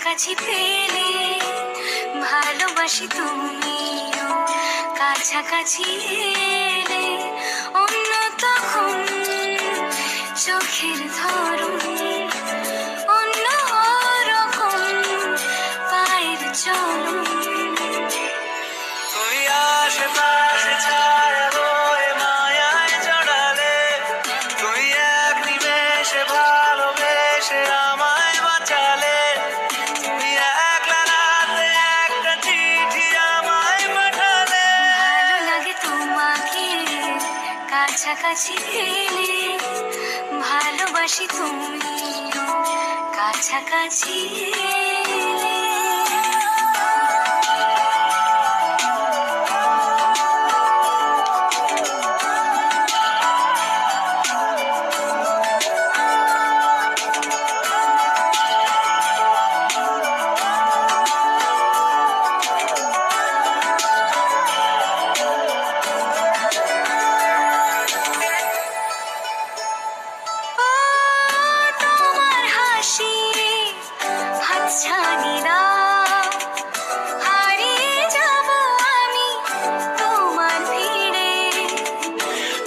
কাছাকাছি পেলে ভালোবাসি তুমিও কাছাকাছি এলে অন্য তখন চোখের ধরন অন্য রকম পায়ের চলন তুমি আশেপাশে ছায়া হয়ে মায়ায় জড়ালে তুমি এক নিমেষে ভালোবেসে আমায় বাঁচালে তুমি একলা রাতে একটা চিঠি আমায় পাঠালে ভালো লাগে তোমাকে কাছাকাছি পেলে ভালোবাসি তুমিও কাছাকাছি এলে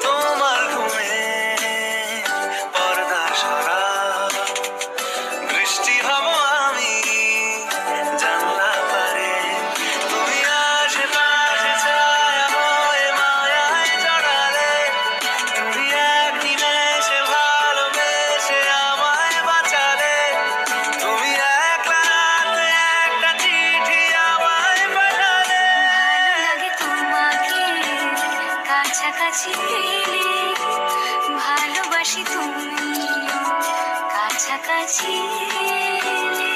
তোমার ঘুমে পর্দা সরা বৃষ্টি হব আমি জানলা পারে তুমি আশেপাশে ছায়া হয়ে মায়ায় জড়ালে তুমি এক নিমেষে ভালোবেসে আমায় বাঁচালে তুমি একলা রাতে একটা চিঠি আমায় পাঠালে লাগে তোমাকে কাছাকাছি পেলে ভালোবাসি তুমিও কাছাকাছি এলে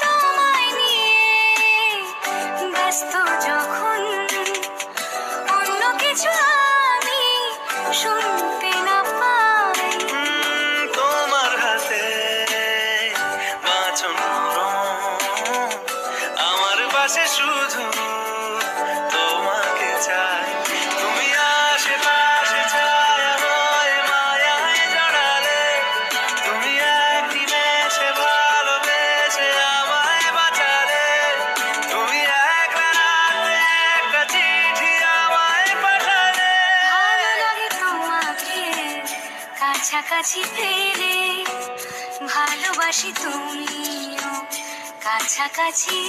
তোমায় নিয়ে ব্যস্ত যখন অন্য কিছু আমি শুনতে না পাই তোমার হাতে বাঁচন আমার পাশে শুধু তোমাকে চাই তুমি আশেপাশে ছায়া হয়ে মায়ায় জড়ালে তুমি এক নিমেষে ভালোবেসে আমায় বাঁচালে তুমি একলা রাতে একটা চিঠি আমায় পাঠালে ভালো লাগে তোমাকে কাছাকাছি পেলে ভালোবাসি তুমিও কাছাকাছি